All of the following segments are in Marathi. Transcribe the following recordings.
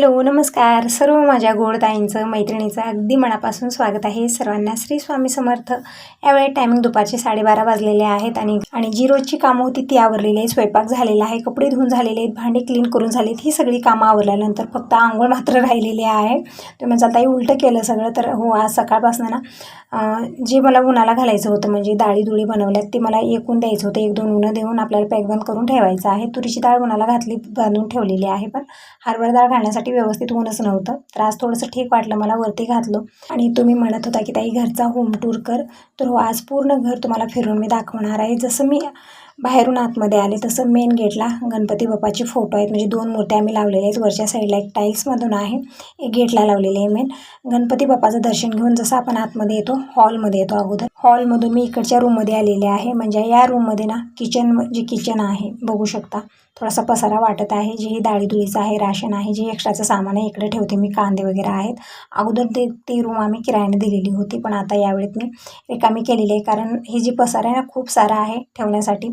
हॅलो नमस्कार सर्व माझ्या गोडताईंचं मैत्रिणीचं अगदी मनापासून स्वागत आहे सर्वांना. श्री स्वामी समर्थ. यावेळी टायमिंग दुपारचे 12:30 वाजलेले आहेत आणि जी रोजची कामं होती ती आवरलेली आहे. स्वयंपाक झालेला आहे, कपडे धुवून झालेले आहेत, भांडे क्लीन करून झालेत. ही सगळी कामं आवरल्यानंतर फक्त आंघोळ मात्र राहिलेली आहे. तुम्ही म्हणता ताई उलटं केलं सगळं, तर हो आज सकाळपासून ना जे मला उन्हाला घालायचं होतं म्हणजे डाळी दुळी बनवल्यात ते मला एकूण द्यायचं होतं. 1-2 उन्हं देऊन आपल्याला पॅक बंद करून ठेवायचं आहे. तुरीची डाळ उन्हाला घातली, बांधून ठेवलेली आहे, पण हरभरा डाळ घालण्यासाठी व्यवस्थित ऊनच नव्हतं. तर आज थोडंसं ठीक वाटलं, मला वरती घातलं. आणि तुम्ही म्हणत होता की ताई घरचा होम टूर कर, तर हो आज पूर्ण घर तुम्हाला फिरून मी दाखवणार आहे. जसं मी बाहेरून आतमध्ये आले तसं मेन गेटला गणपती बाप्पाचे फोटो आहेत, म्हणजे 2 मूर्त्या आम्ही लावलेल्या आहेत. वरच्या साईडला एक टाईल्समधून आहे, एक गेटला लावलेली आहे. मेन गणपती बाप्पाचं दर्शन घेऊन जसं आपण आतमध्ये येतो, हॉलमध्ये येतो. अगोदर हॉलमधून मी इकडच्या रूममध्ये आलेले आहे. म्हणजे या रूममध्ये ना किचन आहे, बघू शकता. थोडासा पसारा वाटत आहे. जे ही डाळीदुळीचं आहे, राशन आहे, जे एक्स्ट्राचं सामान आहे इकडे ठेवते मी. कांदे वगैरे आहेत. अगोदर ते रूम आम्ही किरायाने दिलेली होती, पण आता यावेळेत मी रिकामी केलेली आहे, कारण हे जी पसारा आहे ना खूप सारा आहे ठेवण्यासाठी.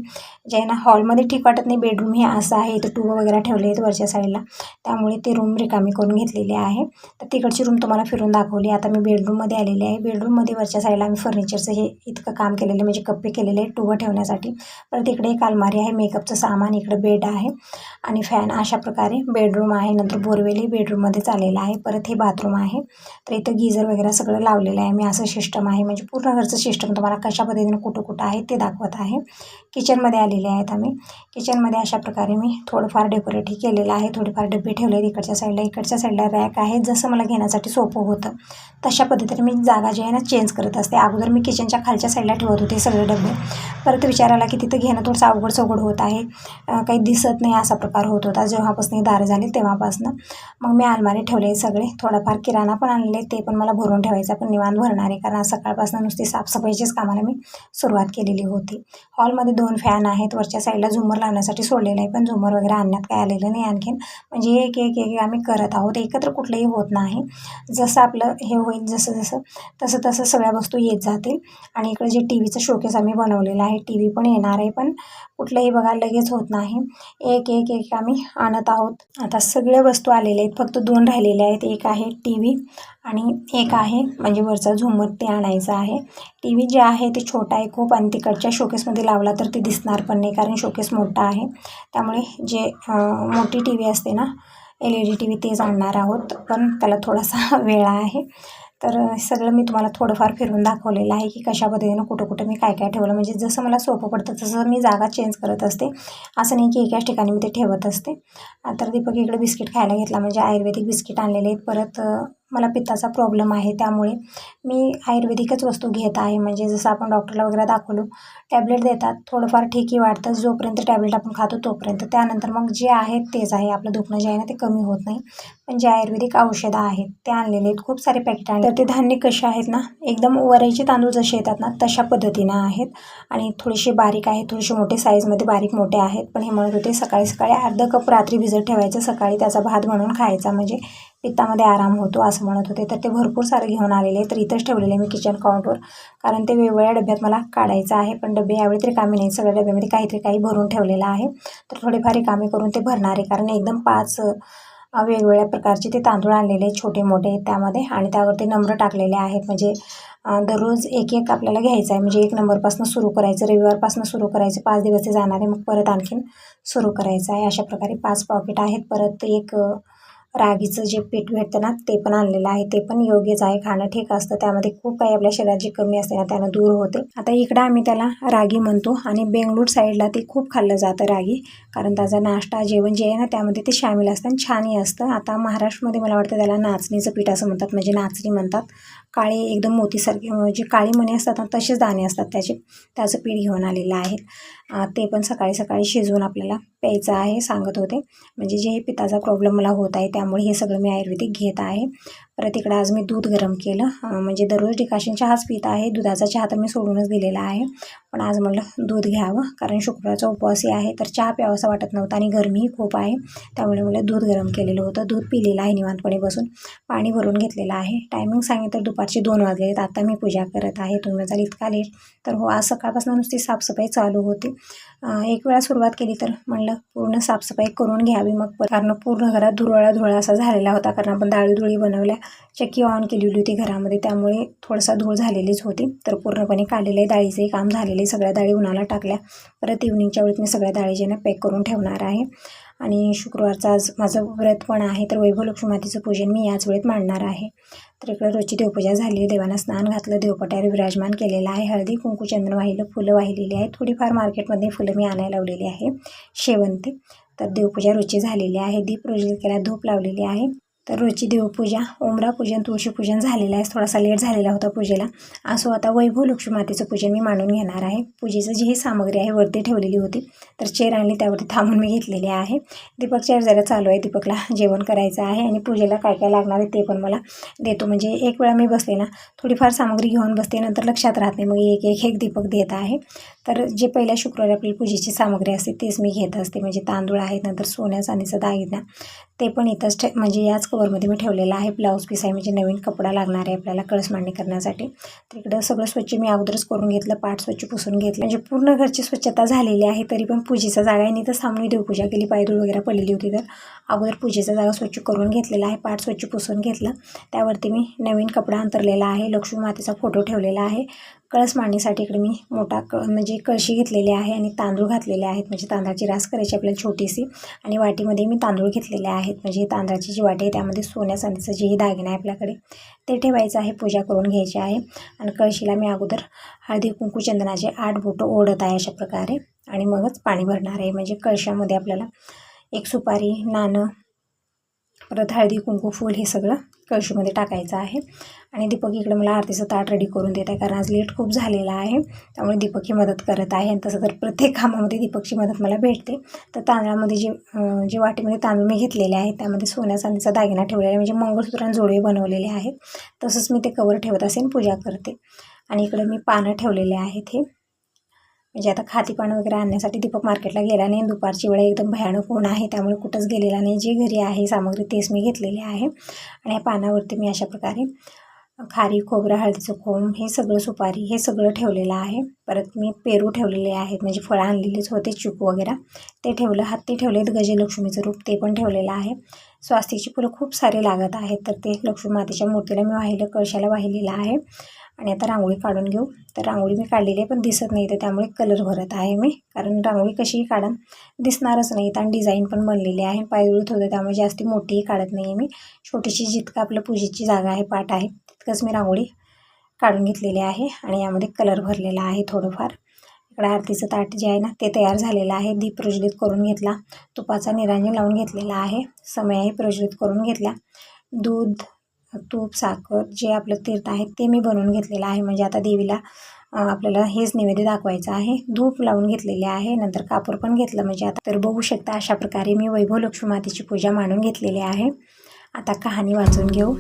जे आहे ना हॉलमध्ये ठीक वाटत नाही. बेडरूम हे असं आहे, इथं टूब वगैरे ठेवले आहेत वरच्या साईडला, त्यामुळे ते रूम रिकामी करून घेतलेली आहे. तर तिकडची रूम तुम्हाला फिरून दाखवली. आता मी बेडरूममध्ये आलेली आहे. बेडरूममध्ये वरच्या साईडला आम्ही फर्निचरचं हे इतकं काम केलेलं, म्हणजे कप्पे केलेले आहेत टूब ठेवण्यासाठी. परत इकडे एक अलमारी आहे, मेकअपचं सामान, इकडे बेड आहे आणि फॅन. अशा प्रकारे बेडरूम आहे. नंतर बोरवेलही बेडरूममध्येच आलेला आहे. परत हे बाथरूम आहे. तर इथं गीझर वगैरे सगळं लावलेलं आहे मी. असं सिस्टम आहे, म्हणजे पूर्ण घरचं सिस्टम तुम्हाला कशा पद्धतीनं कुठं आहे ते दाखवत आहे. किचनमध्ये आलेले आहेत आम्ही. किचनमध्ये अशा प्रकारे मी थोडंफार डेकोरेटही केलेलं आहे. थोडेफार डबे ठेवले आहेत इकडच्या साईडला रॅक आहे. जसं मला घेण्यासाठी सोपं होतं तशा पद्धतीने मी जागा जी आहे ना चेंज करत असते. अगोदर मी किचनच्या खालच्या साईडला ठेवत होते सगळे डबे. परत विचार आला की तिथं घेणं थोडंसं अवघड होत आहे, काही दिसत नाही असा प्रकार होत होता जेव्हापासून दार झाले तेव्हापासून. मग मी अलमारी ठेवले सगळे. थोडाफार किराणा पण आणले, ते पण मला भरून ठेवायचं, पण निवांत भरणार आहे, कारण आज सकाळपासून नुसती साफसफाईचीच कामाला मी सुरुवात केलेली होती. हॉलमध्ये 2 फॅन आहेत. वरच्या साईडला झुमर लावण्यासाठी सोडलेलं आहे, पण झुमर वगैरे आणण्यात काय आलेलं नाही आणखीन. म्हणजे एक एक एक आम्ही करत आहोत, एकत्र कुठलंही होत नाही. जसं आपलं हे होईल तसं सगळ्या वस्तू येत जातील. आणि इकडे जे टीव्हीचं शोकेस आम्ही बनवलेलं आहे, टीव्ही पण येणार आहे, पण कुठलंही बघा लगेच होत नाही. एक एक एक आम्ही आणत आहोत. आता सगळ्या वस्तू आलेल्या आहेत, फक्त 2 राहिलेल्या आहेत. एक आहे टीव्ही आणि एक आहे म्हणजे वरचा झुमर, ते आणायचं आहे. टीव्ही जे आहे ते छोटा आहे खूप, आणि तिकडच्या शोकेसमध्ये लावला तर ते दिसणार पण नाही, कारण शोकेस मोठा आहे. त्यामुळे जे मोठी टीव्ही असते ना, LED टीव्ही, तेच आणणार आहोत, पण त्याला थोडासा वेळ आहे. तर सगळं मी तुम्हाला थोडंफार फिरून दाखवलेलं आहे की कशा पद्धतीनं कुठं मी काय ठेवलं. म्हणजे जसं मला सोपं पडतं तसं मी जागा चेंज करत असते. असं नाही की एकाच ठिकाणी मी ते ठेवत असते. तर दीपक इकडे बिस्किट खायला घेतला, म्हणजे आयुर्वेदिक बिस्किट आणलेले आहेत. परत मला पित्ताचा प्रॉब्लेम आहे, त्यामुळे मी आयुर्वेदिकच वस्तू घेत आहे. म्हणजे जसं आपण डॉक्टरला वगैरे दाखवलो, टॅबलेट देतात, थोडंफार ठीकही वाटतं जोपर्यंत टॅबलेट आपण खातो तोपर्यंत. त्यानंतर मग जे आहे तेच आहे, आपलं दुखणं जे आहे ना ते कमी होत नाही. पण जे आयुर्वेदिक औषधं आहेत ते आणलेले आहेत, खूप सारे पॅकेट आणले. तर ते धान्य कसे आहेत ना, एकदम वरईचे तांदूळ जसे येतात ना तशा पद्धतीनं आहेत, आणि थोडेसे बारीक आहेत, थोडेसे मोठे साईजमध्ये बारीक मोठे आहेत. पण हे म्हणत होते सकाळी अर्धा कप रात्री भिजत ठेवायचं, सकाळी त्याचा भात बनवून खायचा, म्हणजे पित्तामध्ये आराम होतो असं म्हणत होते. तर ते भरपूर सारे घेऊन आलेले. तर इथंच ठेवलेले आहे मी किचन काउंटवर, कारण ते वेगवेगळ्या डब्यात मला काढायचं आहे. पण डबे यावेळी तरी कामी नाही, सगळ्या डब्यामध्ये काही भरून ठेवलेलं आहे. तर थोडेफार रिकामे करून ते भरणार आहे, कारण एकदम 5 वेगवेगळ्या प्रकारचे ते तांदूळ आणलेले छोटे मोठे त्यामध्ये, आणि त्यावरती नंबर टाकलेले आहेत. म्हणजे दररोज एक एक आपल्याला घ्यायचं आहे, म्हणजे 1 नंबरपासून सुरू करायचं, रविवारपासून सुरू करायचं, 5 दिवस ते जाणार आहे, मग परत आणखीन सुरू करायचं आहे. अशा प्रकारे 5 पॉकेट आहेत. परत एक रागीचं जे पीठ भेटतं ना ते पण आणलेलं आहे, ते पण योग्यच आहे, खाणं ठीक असतं. त्यामध्ये खूप काही आपल्या शरीरात जी कमी असते ना त्यानं दूर होते. आता इकडं आम्ही त्याला रागी म्हणतो, आणि बेंगळूर साईडला ते खूप खाल्लं जातं रागी, कारण त्याचा नाश्ता जेवण जे आहे ना त्यामध्ये ते शामिल असतं आणि छानही असतं. आता महाराष्ट्रामध्ये मला वाटतं त्याला नाचणीचं पीठ असं म्हणतात, म्हणजे नाचणी म्हणतात. काळे एकदम मोतीसारखे, म्हणजे काळी मणी असतात ना तसेच दाणे असतात त्याचं पीठ घेऊन आलेलं आहे. ते पण सकाळी शिजवून आपल्याला प्यायचं आहे सांगत होते. म्हणजे जे पित्ताचा प्रॉब्लेम मला होत आहे त्यामुळे हे सगळं मी आयुर्वेदिक घेत आहे. परत इकडं आज मी दूध गरम केलं, म्हणजे दररोज डिकाशन चहाच पित आहे. दुधाचा चहा तर मी सोडूनच दिलेला आहे, पण आज म्हटलं दूध घ्यावं, कारण शुक्रवारचा उपवासही आहे. तर चहा प्यावासा वाटत नव्हता आणि गरमीही खूप आहे, त्यामुळे मला दूध गरम केलेलं होतं. दूध पिलेलं आहे निवांतपणे बसून, पाणी भरून घेतलेलं आहे. टायमिंग सांगितलं दुपारचे 2 वाजले आहेत. आता मी पूजा करत आहे. तुम्ही म्हणाल इतका लेट, तर हो आज सकाळपासून नुसती साफसफाई चालू होती. एक वेळा सुरुवात केली तर म्हणलं पूर्ण साफसफाई करून घ्यावी मग, कारण पूर्ण घरात धुरळा असा झालेला होता, कारण आपण डाळी बनवल्या, चक्की ऑन केलेली होती घरामध्ये, त्यामुळे थोडासा धूळ झालेलीच होती. तर पूर्णपणे काढलेले डाळीचंही काम झालेले, सगळ्या डाळी उन्हाला टाकल्या. परत इव्हनिंगच्या वेळेत मी सगळ्या डाळी ज्यांना पॅक करून ठेवणार आहे. आणि शुक्रवारचा आज माझं व्रत पण आहे, तर वैभव लक्ष्मी मातेचं पूजन मी याच वेळेत मांडणार आहे. तर इकडे रोजची देवपूजा झाली, देवांना स्नान घातलं, देवपट्यावर विराजमान केलेलं आहे. हळदी कुंकू चंदन वाहिलं, फुलं वाहिलेली आहेत. थोडीफार मार्केटमध्ये फुलं मी आणायला लावलेली आहे, शेवंती. तर देवपूजा रोजची झालेली आहे, दीप प्रज्वलित केला, धूप लावलेली आहे. तर रोजची देवपूजा, उंबरा पूजन, तुळशीपूजन झालेलं आहे. थोडासा लेट झालेला होता पूजेला. असो, आता वैभव लक्ष्मी मातेचं पूजन मी मांडून घेणार आहे. पूजेचं जी ही सामग्री आहे वरती ठेवलेली होती, तर चेअर आणली, त्यावरती थांबून मी घेतलेली आहे. दीपक चेअर जरा चालू आहे, दीपकला जेवण करायचं आहे आणि पूजेला काय काय लागणार आहे ते पण मला देतो. म्हणजे एक वेळा मी बसले ना, थोडीफार सामग्री घेऊन बसते, नंतर लक्षात राहत नाही, मग एक दीपक देत आहे. तर जे पहिल्या शुक्रवारी आपली पूजेची सामग्री असते तेच मी घेत असते. म्हणजे तांदूळ आहेत, नंतर सोन्या चांदीचा दागिना, ते पण इथंच म्हणजे याच कवरमध्ये मी ठेवलेलं आहे. ब्लाऊज पीस आहे, म्हणजे नवीन कपडा लागणार आहे आपल्याला कळस मांडणी करण्यासाठी. तर इकडं सगळं स्वच्छ मी अगोदरच करून घेतलं, पाट स्वच्छ पुसून घेतलं, म्हणजे पूर्ण घरची स्वच्छता झालेली आहे. तरी पण पूजेचा जागा आहे, तर सामून देवपूजा केली, पायधूळ वगैरे पडलेली होती, तर अगोदर पूजेचा जागा स्वच्छ करून घेतलेला आहे, पाट स्वच्छ पुसून घेतलं. त्यावरती मी नवीन कपडा अंतरलेला आहे, लक्ष्मी मातेचा फोटो ठेवलेला आहे. कळस मांडणीसाठी इकडे मी मोठा म्हणजे कळशी घेतलेली आहे आणि तांदूळ घातलेले आहेत, म्हणजे तांदळाची रास करायची आपल्याला छोटीशी. आणि वाटीमध्ये मी तांदूळ घेतलेले आहेत, म्हणजे तांदळाची जी वाटी आहे त्यामध्ये सोन्या चांदीचं जेही दागिना आहे आपल्याकडे ते ठेवायचं आहे, पूजा करून घ्यायची आहे. आणि कळशीला मी अगोदर हळदी कुंकू चंदनाचे 8 बोटं ओढत आहे अशा प्रकारे, आणि मगच पाणी भरणार आहे. म्हणजे कळशामध्ये आपल्याला एक सुपारी, नाणं, परत हळदी कुंकू, फूल हे सगळं कळशीमध्ये टाकायचं आहे. आणि दीपक इकडे मला आरतीचं ताट रेडी करून देत आहे, कारण आज लेट खूप झालेला आहे, त्यामुळे दीपकची मदत करत आहे. आणि तसं तर प्रत्येक कामामध्ये दीपकची मदत मला भेटते. तर तांदळामध्ये जे वाटीमध्ये तांदूळ मी घेतलेले आहेत त्यामध्ये सोन्या चांदीचा दागिना ठेवलेला आहे, म्हणजे मंगळसूत्र आणि जोडवे बनवलेले आहेत. तसंच मी ते कवर ठेवत असेल, पूजा करते. आणि इकडे मी पानं ठेवलेले आहेत, हे म्हणजे आता खाती पानं वगैरे आणण्यासाठी दीपक मार्केटला गेला नाही. दुपारची वेळ एकदम भयानक ऊन आहे, त्यामुळे कुठंच गेलेला नाही. जे घरी आहे सामग्री तेच मी घेतलेली आहे. आणि या पानावरती मी अशा प्रकारे खारी, खोबरं, हळदीचं कोंब, हे सगळं, सुपारी, हे सगळं ठेवलेलं आहे. परत मी पेरू ठेवलेले आहेत, म्हणजे फळं आणलेलीच होते, चिकू वगैरे ते ठेवलं. हत्ती ठेवलेत, गजलक्ष्मीचं रूप ते पण ठेवलेलं आहे. स्वास्तिकची फुलं खूप सारे लागत आहेत, तर ते लक्ष्मी मातेच्या मूर्तीला मी वाहिलं, कळशाला वाहिलेलं आहे. आणि आता रांगोळी काढून घेऊ. तर रांगोळी मी काढलेली आहे, पण दिसत नाही, तर त्यामुळे कलर भरत आहे मी, कारण रांगोळी कशीही काढून दिसणारच नाही. आणि डिझाईन पण बनलेली आहे, पायदुळीत होतं, त्यामुळे जास्ती मोठीही काढत नाही आहे मी. छोटीशी जितकं आपलं पूजेची जागा आहे, पाट आहे, तितकंच मी रांगोळी काढून घेतलेली आहे. आणि यामध्ये कलर भरलेला आहे थोडंफार. इकडे आरतीचं ताट जे आहे ना ते तयार झालेलं आहे, दीप प्रज्वलित करून घेतला, तुपाचा निरांजन लावून घेतलेला आहे, समयाही प्रज्वलित करून घेतल्या, दूध, तूप, साखर, जे आपलं तीर्थ आहे ते मी बनवून घेतलेलं आहे. म्हणजे आता देवीला आपल्याला हेच नैवेद्य दाखवायचं आहे. धूप लावून घेतलेले आहे, नंतर कापूर पण घेतलं. म्हणजे आता तर बघू शकता, अशा प्रकारे मी वैभव लक्ष्मी मातेची पूजा मांडून घेतलेली आहे. आता कहाणी वाचून घेऊ.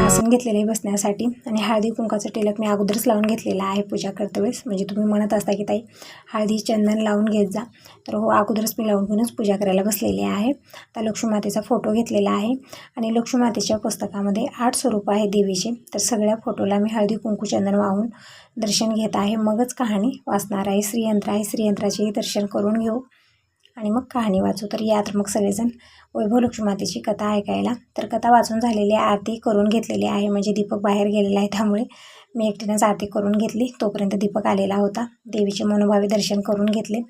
आसन घेतलेले बसण्यासाठी, आणि हळदी कुंकाचं टिलक मी अगोदरच लावून घेतलेला आहे पूजा करते वेळेस. म्हणजे तुम्ही म्हणत असता की ताई हळदी चंदन लावून घेत जा, तर हो, अगोदरच मी लावून घेऊनच पूजा करायला बसलेली आहे. आता लक्ष्मी मातेचा फोटो घेतलेला आहे, आणि लक्ष्मी मातेच्या पुस्तकामध्ये 8 स्वरूप आहे देवीचे. तर सगळ्या फोटोला मी हळदी कुंकू चंदन वाहून दर्शन घेत आहे, मगच कहाणी वाचणार आहे. श्रीयंत्र आहे, श्रीयंत्राचेही दर्शन करून घेऊ आणि मग कहाणी वाचू. तर या तर मग सगळेजण वैभव लक्ष्मी मातेची कथा ऐकायला. तर कथा वाचून झालेली आहे, आरती करून घेतलेली आहे. म्हणजे दीपक बाहेर गेलेला आहे, त्यामुळे मी एकटीनंच आरती करून घेतली. तोपर्यंत दीपक आलेला होता, देवीचे मनोभावे दर्शन करून घेतले.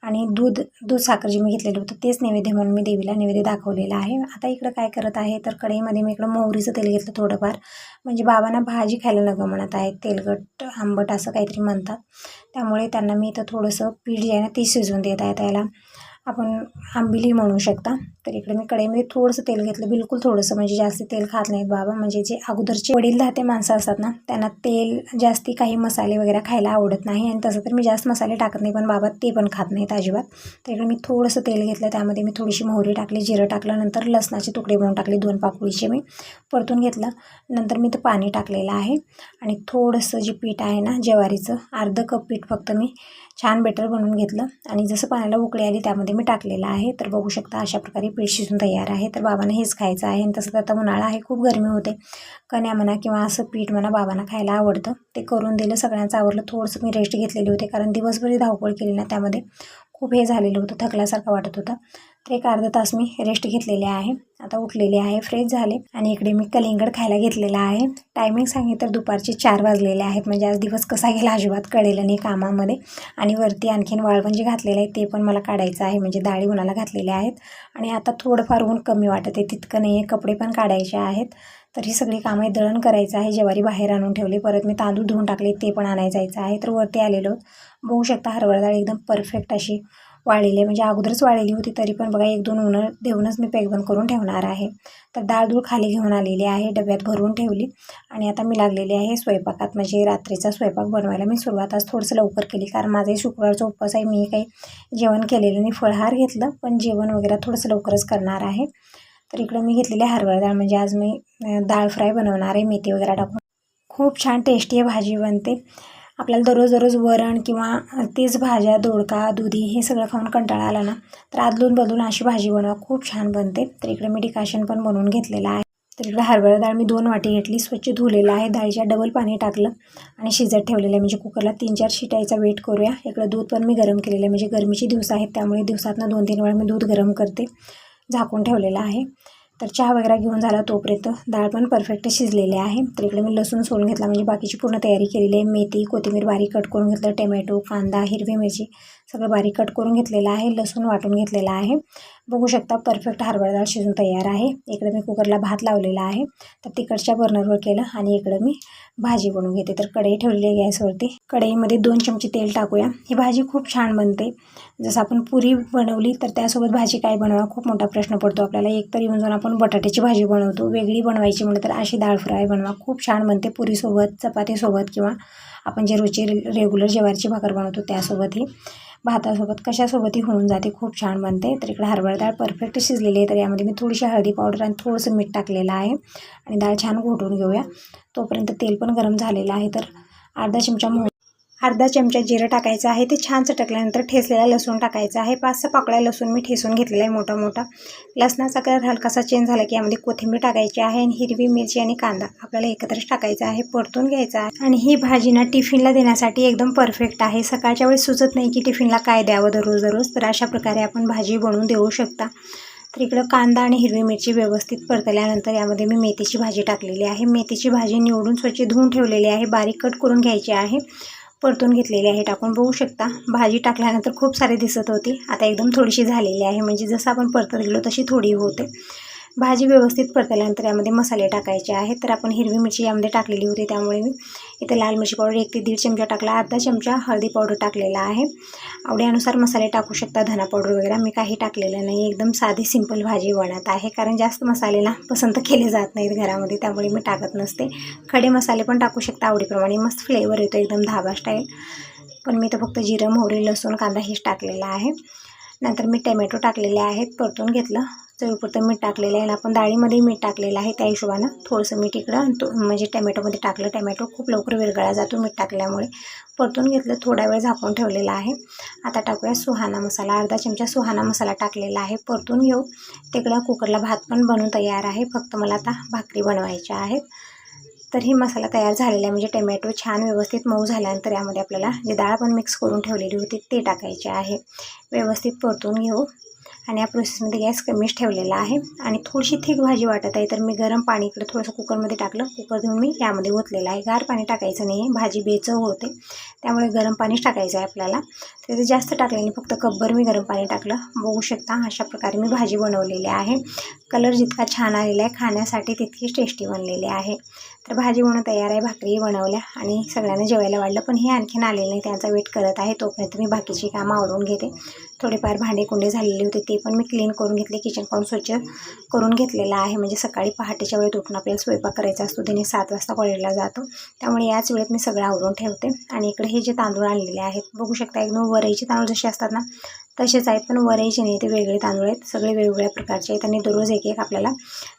आणि दूध साखर जे मी घेतलेलं होतं तेच नैवेद्य म्हणून मी देवीला नैवेद्य दाखवलेला आहे. आता इकडं काय करत आहे, तर कढईमध्ये मी इकडं मोहरीचं तेल घेतलं थोडंफार. म्हणजे बाबांना भाजी खायला नको म्हणत आहेत, तेलकट आंबट असं काहीतरी म्हणतात, त्यामुळे त्यांना मी इथं थोडंसं पीठ जे आहे ना ते शिजवून देत आहे. त्याला आपण आंबिली म्हणू शकता. तर इकडे मी कढईमध्ये थोडंसं तेल घेतलं, बिलकुल थोडंसं, म्हणजे जास्त तेल खात नाहीत बाबा. म्हणजे जे अगोदरचे वडीलधाते माणसं असतात ना, त्यांना तेल जास्ती काही मसाले वगैरे खायला आवडत नाही. आणि तसं तर मी जास्त मसाले टाकत नाही, पण बाबा ते पण खात नाहीत अजिबात. तर इकडे मी थोडंसं तेल घेतलं, त्यामध्ये मी थोडीशी मोहरी टाकली, जिरं टाकलं, नंतर लसणाचे तुकडे बनवून टाकले, 2 पाकळीचे मी परतून घेतलं. नंतर मी ते पाणी टाकलेलं आहे, आणि थोडंसं जे पीठ आहे ना ज्वारीचं, अर्धा कप पीठ फक्त मी छान बेटर बनवून घेतलं. आणि जसं पाण्याला उकळी आली त्यामध्ये मी टाकलेलं आहे. तर बघू शकता अशा प्रकारे पीठ शिजून तयार आहे. तर बाबांना हेच खायचं आहे. आणि तसं आता उन्हाळा आहे, खूप गरमी होते. कण्या म्हणा किंवा असं पीठ म्हणा बाबांना खायला आवडतं. ते करून दिलं, सगळ्यांचं आवडलं. थोडंसं मी रेस्ट घेतलेली होते, कारण दिवसभरी धावपळ केली ना, त्यामध्ये खूप हे झालेलं होतं, थकल्यासारखं वाटत होतं. तर एक अर्धा तास मी रेस्ट घेतलेले आहे. आता उठलेले आहे, फ्रेश झाले आणि इकडे मी कलिंगड खायला घेतलेला आहे. टायमिंग सांगितलं तर दुपारचे 4 वाजलेले आहेत. म्हणजे आज दिवस कसा गेला अजिबात कळलेलं नाही कामामध्ये. आणि वरती आणखीन वाळवण जे घातलेलं आहे ते पण मला काढायचं आहे. म्हणजे डाळी उन्हाला घातलेल्या आहेत आणि आता थोडंफार ऊन कमी वाटत आहे, तितकं नाही आहे. कपडे पण काढायचे आहेत. तर ही सगळी कामं, दळण करायचं आहे. ज्वारी बाहेर आणून ठेवली, परत मी तांदूळ धुवून टाकले, ते पण आणायला जायचं आहे. तर वरती आलेलो बघू शकता, हरभरा डाळ एकदम परफेक्ट अशी वाळलेली आहे. म्हणजे अगोदरच वाळलेली होती, तरी पण बघा 1-2 उन्हं देऊनच मी पॅक बंद करून ठेवणार आहे. तर डाळ खाली घेऊन आलेली आहे, डब्यात भरून ठेवली आणि आता मी लागलेली आहे स्वयंपाकात. म्हणजे रात्रीचा स्वयंपाक बनवायला मी सुरुवात आज थोडंसं लवकर केली, कारण माझाही शुक्रवारचा उपवास आहे. मी काही जेवण केलेलं नाही, फळाहार घेतलं, पण जेवण वगैरे थोडंसं लवकरच करणार आहे. तर इकडं मी घेतलेली हरभरा डाळ. म्हणजे आज मी डाळ फ्राय बनवणार आहे, मेथी वगैरे टाकून. खूप छान टेस्टी आहे भाजी बनते. आपल्याला दररोज वरण किंवा तेच भाज्या, दोडका, दुधी हे सगळं खाऊन कंटाळा आला ना, तर आदलून बदलून अशी भाजी बनवा, खूप छान बनते. तर इकडे मी डिकाशन पण बनवून घेतलेलं आहे. तर इकडे हरभरा डाळ मी 2 वाटी घेतली, स्वच्छ धुलेलं आहे. डाळीच्या डबल पाणी टाकलं आणि शिजत ठेवलेलं आहे. म्हणजे कुकरला 3-4 शिटायचा वेट करूया. इकडं दूध पण मी गरम केलेलं आहे. म्हणजे गरमीचे दिवस आहेत, त्यामुळे दिवसातनं 2-3 वेळा मी दूध गरम करते. झाकून ठेवलेलं आहे. तर चहा वगैरे घेऊन झाला तोपर्यंत डाळ पण परफेक्ट शिजलेली आहे. तर इकडे मी लसूण सोलून घेतला, म्हणजे बाकीची पूर्ण तयारी केलेली आहे. मेथी, कोथिंबीर बारीक कट करून घेतलं, टोमॅटो, कांदा, हिरवी मिरची सगळं बारीक कट करून घेतलेलं आहे. लसूण वाटून घेतलेला आहे. बघू शकता परफेक्ट हरभरा डाळ शिजून तयार आहे. इकडे मी कुकरला भात लावलेला आहे. तर तिकडच्या बर्नरवर केलं आणि इकडं मी भाजी बनवून घेते. तर कढई ठेवलेली आहे गॅसवरती. कढईमध्ये 2 चमचे तेल टाकूया. ही भाजी खूप छान बनते. जसं आपण पुरी बनवली तर त्यासोबत भाजी काय बनवा, खूप मोठा प्रश्न पडतो आपल्याला. एक तर येऊन जाऊन आपण बटाट्याची भाजी बनवतो, वेगळी बनवायची म्हणलं तर अशी डाळ फ्राय बनवा, खूप छान बनते. पुरीसोबत, चपातीसोबत किंवा आपण जे रोजची रेग्युलर ज्वारीची भाकर बनवतो त्यासोबतही, भातासोबत, कशासोबतही होऊन जाते, खूप छान बनते. तर इकडे हरभरा डाळ परफेक्ट शिजलेली आहे. तर यामध्ये मी थोडीशी हळदी पावडर आणि थोडंसं मीठ टाकलेलं आहे आणि डाळ छान घोटून घेऊया. तोपर्यंत तेल पण गरम झालेलं आहे. तर अर्धा चमचा जिरं टाकायचं आहे. ते छान चटकल्यानंतर ठेचलेला लसूण टाकायचा आहे. 5-6 पाकळ्या लसूण मी ठेचून घेतलेला आहे मोठा मोठा. लसणाचा कलर हलकासा चेंज झाला की यामध्ये कोथिंबीर टाकायची आहे आणि हिरवी मिरची आणि कांदा आपल्याला एकत्रच टाकायचा आहे, परतून घ्यायचा आहे. आणि ही भाजी ना टिफिनला देण्यासाठी एकदम परफेक्ट आहे. सकाळच्या वेळेस सुचत नाही की टिफिनला काय द्यावं दररोज. तर अशा प्रकारे आपण भाजी बनवून देऊ शकता. तर इकडं कांदा आणि हिरवी मिरची व्यवस्थित परतल्यानंतर यामध्ये मी मेथीची भाजी टाकलेली आहे. मेथीची भाजी निवडून स्वच्छ धुवून ठेवलेली आहे, बारीक कट करून घ्यायची आहे, परतून घेतलेली आहे. टाकून बघू शकता भाजी टाकल्यानंतर खूप सारी दिसत होती, आता एकदम थोडीशी झालेली आहे. म्हणजे जसं आपण परतत गेलो तशी थोडी होते. भाजी व्यवस्थित परतल्यानंतर यामध्ये मसाले टाकायचे आहेत. तर आपण हिरवी मिरची यामध्ये टाकलेली होती, त्यामुळे मी इथे लाल मिरची पावडर 1 ते 1.5 चमचा टाकला, अर्धा चमचा हळदी पावडर टाकलेला आहे. आवडीनुसार मसाले टाकू शकता, धना पावडर वगैरे मी काही टाकलेलं नाही. एकदम साधी सिंपल भाजी बनत आहे, कारण जास्त मसाले ना पसंत केले जात नाहीत घरामध्ये, त्यामुळे मी टाकत नसते. खडे मसाले पण टाकू शकता आवडीप्रमाणे, मस्त फ्लेवर येतो एकदम धाबा स्टाईल. पण मी तर फक्त जिरं, मोहरी, लसूण, कांदा हेच टाकलेला आहे. नंतर मी टोमॅटो टाकलेले आहेत, परतून घेतलं. चवीपुरतं मीठ टाकलेलं आहे. आपण डाळीमध्ये मीठ टाकलेलं आहे, त्या हिशोबानं थोडंसं मीठ इकडं म्हणजे टोमॅटोमध्ये टाकलं. टोमॅटो खूप लवकर विरघळला जातो मीठ टाकल्यामुळे. परतून घेतलं, थोडा वेळ झाकून ठेवलेला आहे. आता टाकूया सुहाना मसाला, अर्धा चमचा सुहाना मसाला टाकलेला आहे, परतून घेऊ. तिकडं कुकरला भात पण बनवून तयार आहे, फक्त मला आता भाकरी बनवायच्या आहेत. तर ही मसाला तयार झालेला आहे. म्हणजे टोमॅटो छान व्यवस्थित मऊ झाल्यानंतर यामध्ये आपल्याला जे डाळ पण मिक्स करून ठेवलेली होती ते टाकायचे आहे. व्यवस्थित परतून घेऊ आणि या प्रोसेसमध्ये गॅस कमीच ठेवलेला आहे. आणि थोडीशी थिक भाजी वाटत आहे, तर मी गरम पाणी इकडे थोडंसं कुकरमध्ये टाकलं. कुकर घेऊन मी यामध्ये ओतलेलं आहे. गार पाणी टाकायचं नाही आहे, भाजी बेचव होते, त्यामुळे गरम पाणीच टाकायचं आहे आपल्याला. तर जास्त टाकलं नाही, फक्त कपभर मी गरम पाणी टाकलं. बघू शकता अशा प्रकारे मी भाजी बनवलेली आहे. कलर जितका छान आलेला आहे, खाण्यासाठी तितकीच टेस्टी बनलेली आहे. तर भाजी बनवून तयार आहे, भाकरी बनवल्या आणि सगळ्यांना जेवायला वाढलं. पण हे आणखीन आलेलं नाही, त्यांचा वेट करत आहे. तोपर्यंत मी बाकीची कामं आवरून घेते. थोडेफार भांडे कुंडे झालेले होते ते पण मी क्लीन करून घेतले. किचन पण स्वच्छ करून घेतलेलं आहे. म्हणजे सकाळी पहाटेच्या वेळेत उठून आपल्याला स्वयंपाक करायचा असतो. त्याने 7 वाजता कॉलेजला जातो, त्यामुळे याच वेळेत मी सगळं आवरून ठेवते. आणि इकडे हे जे तांदूळ आणलेले आहेत बघू शकता, एकदम वरईचे तांदूळ जसे असतात ना तसेच आहेत, पण वरईचे नाही, ते वेगळे तांदूळ आहेत. सगळे वेगवेगळ्या प्रकारचे आहेत आणि दररोज एक एक आपल्याला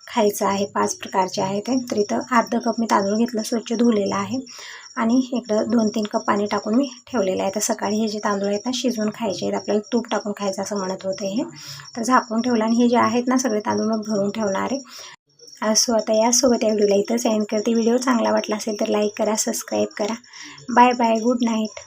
खायचं आहे. 5 प्रकारचे आहेत. तर इथं अर्धा कप मी तांदूळ घेतलं, स्वच्छ धुवलेला आहे आणि इकडं 2-3 कप पाणी टाकून मी ठेवलेलं आहे. तर सकाळी हे जे तांदूळ आहेत ना शिजवून खायचे आहेत, आपल्याला तूप टाकून खायचं असं म्हणत होते हे. तर झाकून ठेवलं आणि हे जे आहेत ना सगळे तांदूळ मग भरून ठेवणार आहे. सो आता यासोबत या व्हिडिओला इथंच एंड करते. व्हिडिओ चांगला वाटला असेल तर लाईक करा, सबस्क्राईब करा. Bye bye, good night.